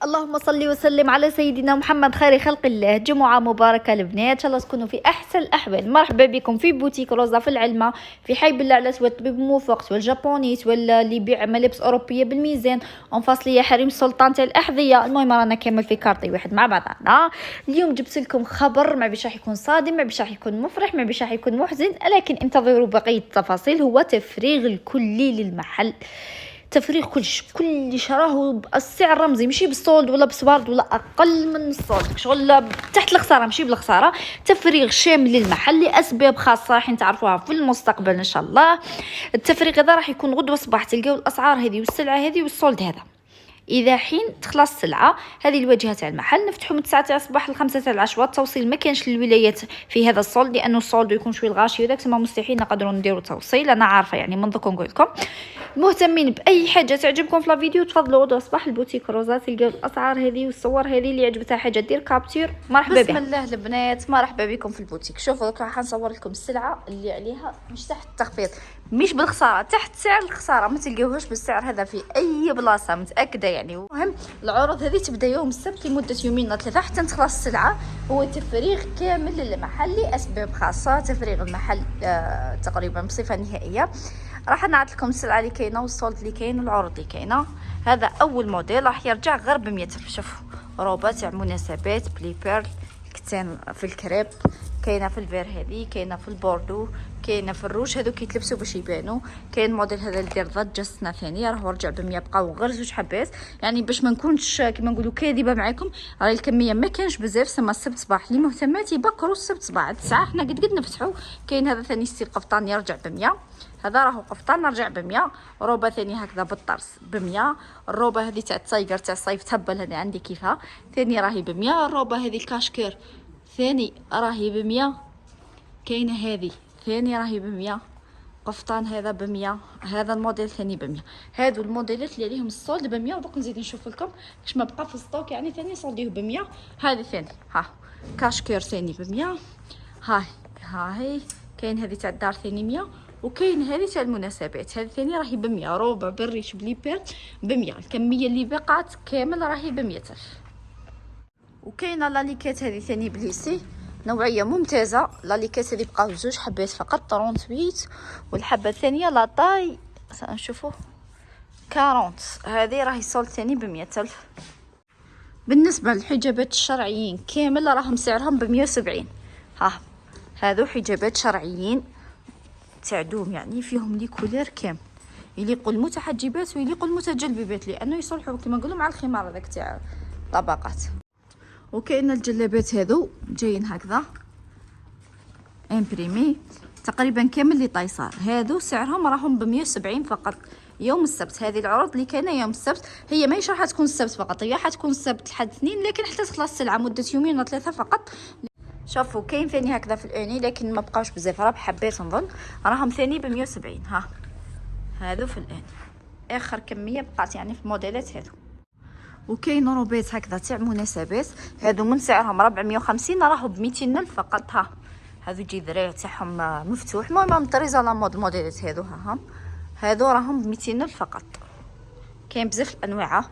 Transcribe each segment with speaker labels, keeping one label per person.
Speaker 1: اللهم صل وسلم على سيدنا محمد خير خلق الله. جمعة مباركة البنات، ان شاء الله تكونوا في احسن الاحوال. مرحبا بكم في بوتيك روزا في العلمة في حي بلعلة، سواء الطبيب موفق سواء الجابوني ولا اللي يبيع ملابس اوروبيه بالميزان اون فاصليه حريم السلطان تاع الاحذيه. المهم رانا كامل في كارطي واحد مع بعضنا. اليوم جبت لكم خبر ما بيش راح يكون صادم، ما بيش راح يكون مفرح، ما بيش راح يكون محزن، لكن انتظروا بقيه التفاصيل. هو تفريغ الكلي للمحل، تفريغ كلش راهو السعر رمزي، ماشي بالصولد ولا بسوارد ولا اقل من الصولد، شغل تحت الخساره ماشي بالخساره. تفريغ شامل للمحل لاسباب خاصه راح تعرفوها في المستقبل ان شاء الله. التفريغ هذا راح يكون غدوه صباح، تلقاو الاسعار هذه والسلعه هذه والصولد هذا. اذا حين تخلص السلعه هذه الواجهه تاع المحل نفتحوا من 9 تاع الصباح ل 5 تاع العشوه. التوصيل ما كانش للولايات في هذا الصولد، لانه الصولد يكون شويه الغاشي وداك تما مستحيل نقدروا نديروا توصيل. انا عارفه يعني من ذوك نقول لكم. مهتمين باي حاجه تعجبكم في الفيديو تفضلوا غدوه صباح البوتيك روزا، تلقاو الاسعار هذه والصور هذه. اللي عجبتها حاجه دير كابتور. مرحبا بكم. بسم الله البنات، مرحبا بكم في البوتيك. شوفوا راح نصور لكم السلعه اللي عليها مش تحت التخفيض، مش بالخساره، تحت سعر الخساره، ما تلقاوهاش بالسعر هذا في اي بلاصه متاكده يعني. المهم العروض هذه تبدا يوم السبت لمده يومين أو ثلاثه حتى تخلص السلعه. هو تفريغ كامل للمحل لاسباب خاصه. تفريغ المحل تقريبا بصفه نهائيه. راح نعرض لكم السلعه اللي كاينه والصولد اللي كاين والعروض اللي كاينه. هذا اول موديل راح يرجع غير ب 100 ألف. شوفوا روبات تاع مناسبات بلي بيرل كتان في الكريب، كاينه في الفير هذه، كاينه في البوردو، كاينه في الروج. هذو كيتلبسوا باش يبانوا. كاين موديل هذا اللي دير ضجه السنه ثانيه راه رجع ب 100، بقاو غير زوج حبات يعني باش ما نكونش كيما نقولوا كاذبه معاكم. راهي الكميه ما كانش بزاف، سما السبت صباح اللي مهتمات يبكروا السبت صباح 9 حنا قد نفتحوا. كاين هذا ثاني ستيل قفطان يرجع ب 100. هذا راهو قفطان رجع ب 100. روبه ثاني هكذا بالطرس ب 100. الروبه هذه تاع التايجر تاع الصيف تهبل، هذه عندي كيفها ثاني راهي ب 100. الروبه هذه الكاشكير ثاني راهي ب 100. كاينه هذه ثاني راهي ب 100. قفطان هذا ب 100. هذا الموديل ثاني ب 100. هادو الموديلات اللي عليهم الصولد ب 100. ودوك نزيد نشوف لكم كاش ما بقى في الستوك يعني ثاني صولديه ب 100. هذه ثاني ها كاشكير ثاني ب 100. هاي كاين هذه تاع الدار ثاني 100. وكاين هذه تاع المناسبات هذه ثاني راهي ب 100. روبه بالريش بلي بير ب 100. الكميه اللي بقات كامل راهي ب 100 ألف. وكاينه لاليكات هذه ثاني بليسي نوعيه ممتازه. لاليكات هذه بقاو زوج حبات فقط 38. والحبه الثانيه لا طاي نشوفوا 40. هذه راهي صول ثاني ب 100 ألف. بالنسبه للحجابات الشرعيين كامل راهم سعرهم ب 170. هذو حجابات شرعيين تاع دوم يعني فيهم لي كولير كامل يليقوا المتحجبات ويليقوا المتجلببات، لانه يصلحوا كما نقولوا مع الخمار هذاك تاع طبقات. وكاين الجلابات هذو جايين هكذا امبريمي تقريبا كامل لي طايصار. هذو سعرهم راهم ب 170 فقط يوم السبت. هذه العروض اللي كاينه يوم السبت هي ماهيش راح تكون السبت فقط، هي راح تكون السبت لحد اثنين، لكن حتى تخلص السلعه مده يومين ولا ثلاثه فقط. شوفوا كاين ثاني هكذا في الاني لكن ما بقاوش بزاف، راه بحبات نظن راهم ثاني ب 170. هذو في الان اخر كميه بقات يعني في موديلات هذو. وكاين روبات هكذا تاع مناسبات هادو من سعرهم 450 راهو ب 200 ألف فقط. هذو يجي ذراع تاعهم مفتوح. المهم طريزه لا مود الموديلات هذو هادو راهم ب 200 ألف فقط. كاين بزاف الانواع.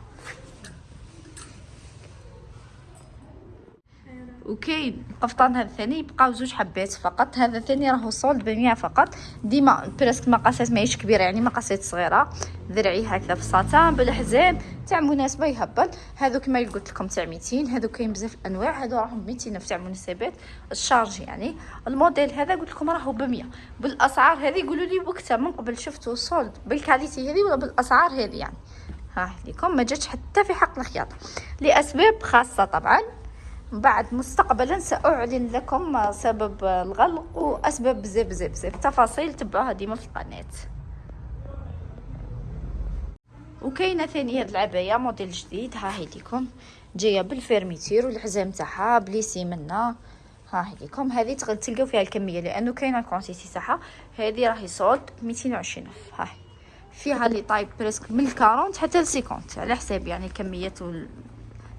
Speaker 1: وكاين قفطان هذا ثاني بقاو زوج حبات فقط. هذا ثاني راهو صولد ب 100 فقط. ديما بريسك مقاسات ماهيش كبيره يعني مقاسات صغيره. ذرعي هكذا في الساتان بالحزام تاع مناسبه يهبل. هذو كما قلت لكم تاع 200. هذو كاين بزاف الانواع. هذو راهم ب 200 تاع مناسبات الشارج يعني. الموديل هذا قلت لكم راهو ب 100 بالاسعار هذه. قولوا لي وقتها من قبل شفتوا صولد بالكاليتي هذه ولا بالاسعار هذه يعني. ليكم ما جاتش حتى في حق الخياطه لاسباب خاصه طبعا. بعد مستقبلا سأعلن لكم سبب الغلق وأسباب بزاف تفاصيل تبعوها ديما في القناة. وكاينه ثاني هاد العبايه موديل جديد. هي ليكم جايه بالفيرميتير والحزام تاعها بليسي منا. هي ليكم هذه تلقاو فيها الكميه لانه كاينه الكونتيتي تاعها. هذه راهي صولد 220 ألف. فيها لي طايب بريسك من 40 حتى ل 50 على حساب يعني الكميات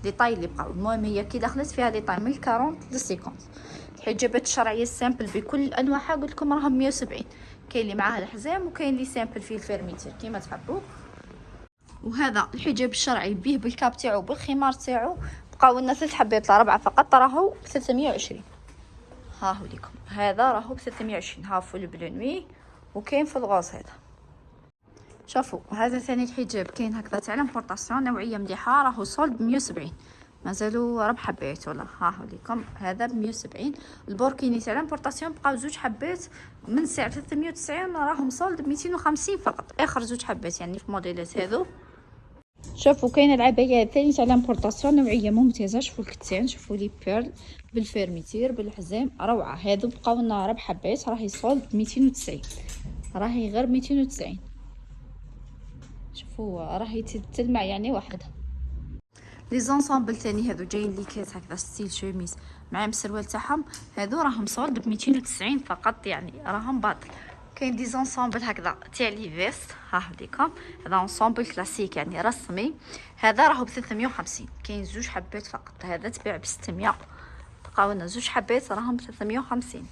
Speaker 1: لي طاي اللي بقاو. المهم هي كي دخلت فيها لي طاي من 40 ل 50. الحجابات الشرعيه السامبل بكل انواعها قلت لكم راهم 170. كاين اللي معاها الحزام وكاين اللي سامبل فيه الفيرميتير كيما تحبوا. وهذا الحجاب الشرعي بيه بالكاب تاعو بالخمار تاعو، بقاو لنا 3 حبات لا 4 فقط، راهو ب 320. ها هو ليكم، هذا راهو ب 320. ها فول بلو نوي، وكاين في الغوص هذا. شوفوا هذا ثاني الحجاب كاين هكذا تاع لامبورطاسيون، نوعيه مليحه، راهو سولد ب 170، مازالوا 4 حبات ولا. ها هو ليكم هذا ب 170. البوركيني تاع لامبورطاسيون بقاو 2 حبات من سعر 390 راهم سولد ب 250 فقط، اخر 2 حبات يعني في موديلات هذو. شوفوا كاين العبايه الثاني تاع لامبورطاسيون، نوعيه ممتازه. شوفوا الكتان، شوفوا لي بيرل بالفيرميتير بالحزام، روعه. هذو بقاو لنا 4 حبات، راهي سولد ب 290، راهي غير 290. شوفوا راهي تلمع يعني وحدها. لي زونسامبل ثاني هذو جايين لي كيس هكذا ستيل شوميز مع السروال تاعهم، هذو راهم سولد ب 290 فقط، يعني راهم باطل. كاين دي زونسامبل هكذا تاع لي فيست، ها ليكم هذا انسامبل كلاسيك يعني رسمي، هذا راهو ب 350. كاين 2 حبات فقط، هذا تباع ب 600، بقاو لنا 2 حبات راهم ب 350.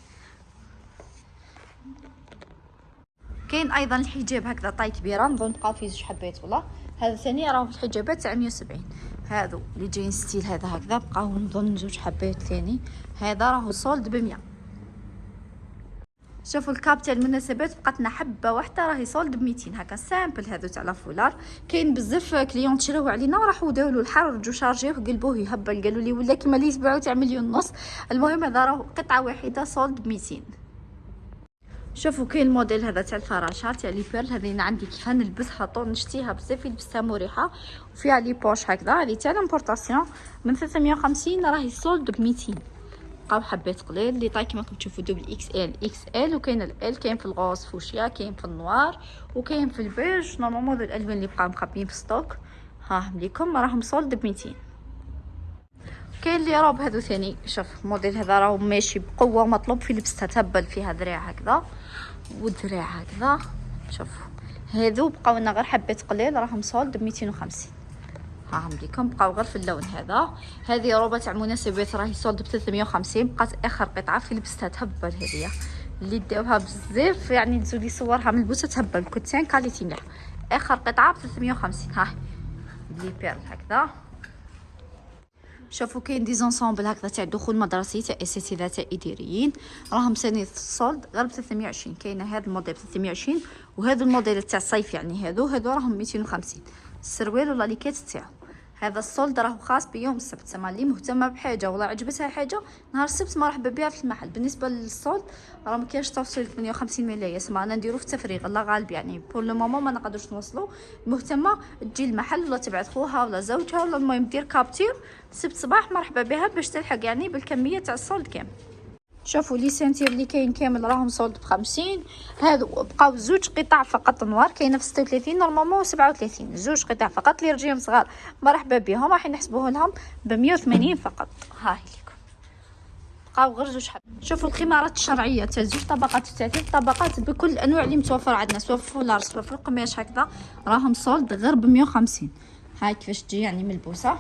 Speaker 1: كاين ايضا الحجاب هكذا طاي كبيره، نظن بقاو فيه 2 حبات ولا. هذا ثاني راهو في الحجابات تاع 170. هذو اللي جايين ستيل هذا هكذا بقاو نظن 2 حبات ثاني، هذا راهو سولد ب 100. شوفوا الكاب تاع المناسبات بقات لنا حبه واحده راهي سولد ب 200 هكا سامبل. هذو تاع لافولار كاين بزاف كليون تشراو علينا وراحوا داولوا الحر ورجعوا شارجيوه قلبوه يهبل، قالوا لي ولا كيما اللي يتباعوا تاع 1.5 مليون. المهم هذا راهو قطعه واحده سولد ب 200. شوفوا كاين الموديل هذا تاع الفراشه تاع لي بيرل، هذه انا عندي كيفاه نلبسها طول نشتيها بزاف، لبستها مريحه وفيها لي بوش هكذا. هذه تاع لامبورطاسيون من 350 راهي سولد ب 200. بقاو حبات قليل لي طاي كيما راكم تشوفوا دوبل اكس ال اكس ال، وكاين ال كاين في الغوص فوشيا، كاين في النوار، وكاين في البيج. نورمالمون هذو الالوان اللي بقاو مخبيين في ستوك، ها ليكم راهم سولد ب 200. كاين لي روب هذو ثاني، شوف الموديل هذا راهو ماشي بقوه، مطلوب في لبستها تهبل، فيها دراع هكذا والدراع هكذا. شوفوا هذو بقاو لنا غير حبات قليل راهم سولد ب 250. ها هم ليكم بقاو غير في اللون هذا. هذه روبه تاع مناسبات راهي سولد ب 350، بقات اخر قطعه في لبستها تهبل. هذه اللي داوها بزاف يعني نزولي صورها ملبوسه تهبل، كوتين كاليتي مليح. اخر قطعه ب 350. ها لي بيرل هكذا. شوفوا كاين دي زونسامبل هكذا تاع دخول مدرسي تاع اساتذه تاع اداريين، راهم ثاني سولد غير ب 320. كاينه هذا الموديل ب 320، وهذا الموديل تاع الصيف يعني هذو راهم 250. السروال ولا ليكيت تاعو هذا السولد راهو خاص بيوم السبت، سما اللي مهتمه بحاجه ولا عجبتها حاجه نهار السبت مرحبا بها في المحل. بالنسبه للسولد راه ما كاينش توصيل 58 ملايه، سما انا نديرو في التفريغ الله غالب يعني بور لو مومون ما نقدرش نوصلو. المهتمه تجي المحل ولا تبعث خوها ولا زوجها ولا المهم دير كابتير السبت صباح مرحبا بها باش تلحق يعني بالكميه تاع السولد كامل. شوفوا لي سنتير اللي كاين كامل راهم سولد ب 50. هادو بقاو 2 قطع فقط نوار، كاينه في 36 نورمالمون 37، 2 قطع فقط اللي رجيهم صغار مرحبا بهم، راح نحسبوه لهم ب 180 فقط. ها هي لكم بقاو غير 2 حب. شوفوا الخمارات الشرعيه تاع 2 طبقات و 3 طبقات بكل الانواع اللي متوفر عندنا، سواء في فولار سواء في القماش هكذا، راهم سولد غير ب 150. هاي كيفاش تجي يعني ملبوسه.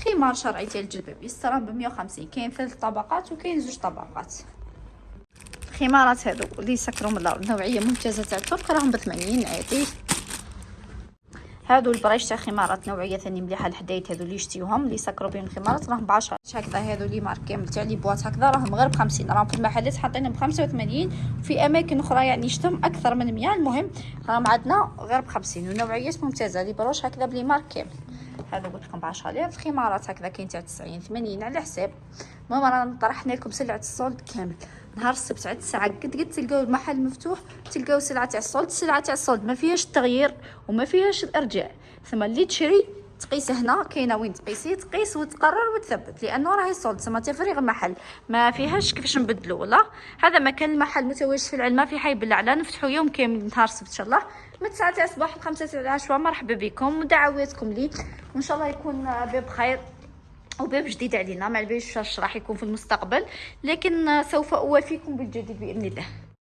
Speaker 1: خمار شرعي تاع الجلبابيس راه ب 150، كاين 3 طبقات وكاين 2 طبقات. الخمارات هذو اللي يسكروا من الارض نوعيه ممتازه تاع الترك راهم ب 80 عادي. هادو البريش تاع خمارات نوعيه ثاني مليحه الحدايد، هذو اللي يشتيوهم اللي يسكروا بهم الخمارات راهم ب 10 هكذا. هذو لي مارك كامل تاع لي بواط هكذا راهم غير ب 50، راهم في المحلات حاطينهم ب 85، وفي اماكن اخرى يعني شتهم اكثر من 100. المهم راهم عندنا غير ب 50 ونوعيات ممتازه لي بروش هكذا بلي مارك كامل. هذا قلت لكم ب 10000. الخمارات هكذا كاين تاع 90 80 على حساب. المهم رانا طرحنا لكم سلعه السولد كامل نهار السبت عاد الساعه قد تلقاو المحل مفتوح، تلقاو سلعه تاع السولد. السلعه تاع السولد ما فيهاش التغيير وما فيهاش الارجاع، ثم اللي تشري تقيس هنا، كاينه وين تقيسي تقيس وتقرر وتثبت، لانه راهي سولد ثم تفريغ المحل ما فيهاش كيفاش نبدلو ولا. هذا مكان المحل متواجد في العلمه في حي بلعلة، نفتحوا يوم كامل نهار السبت ان شاء الله من 9 تاع الصباح ل 5 تاع العشيه. مرحبا بكم ودعواتكم لي، وان شاء الله يكون باب خير وباب جديد علينا. ما عليش واش راح يكون في المستقبل، لكن سوف اوافيكم بالجديد باذن الله.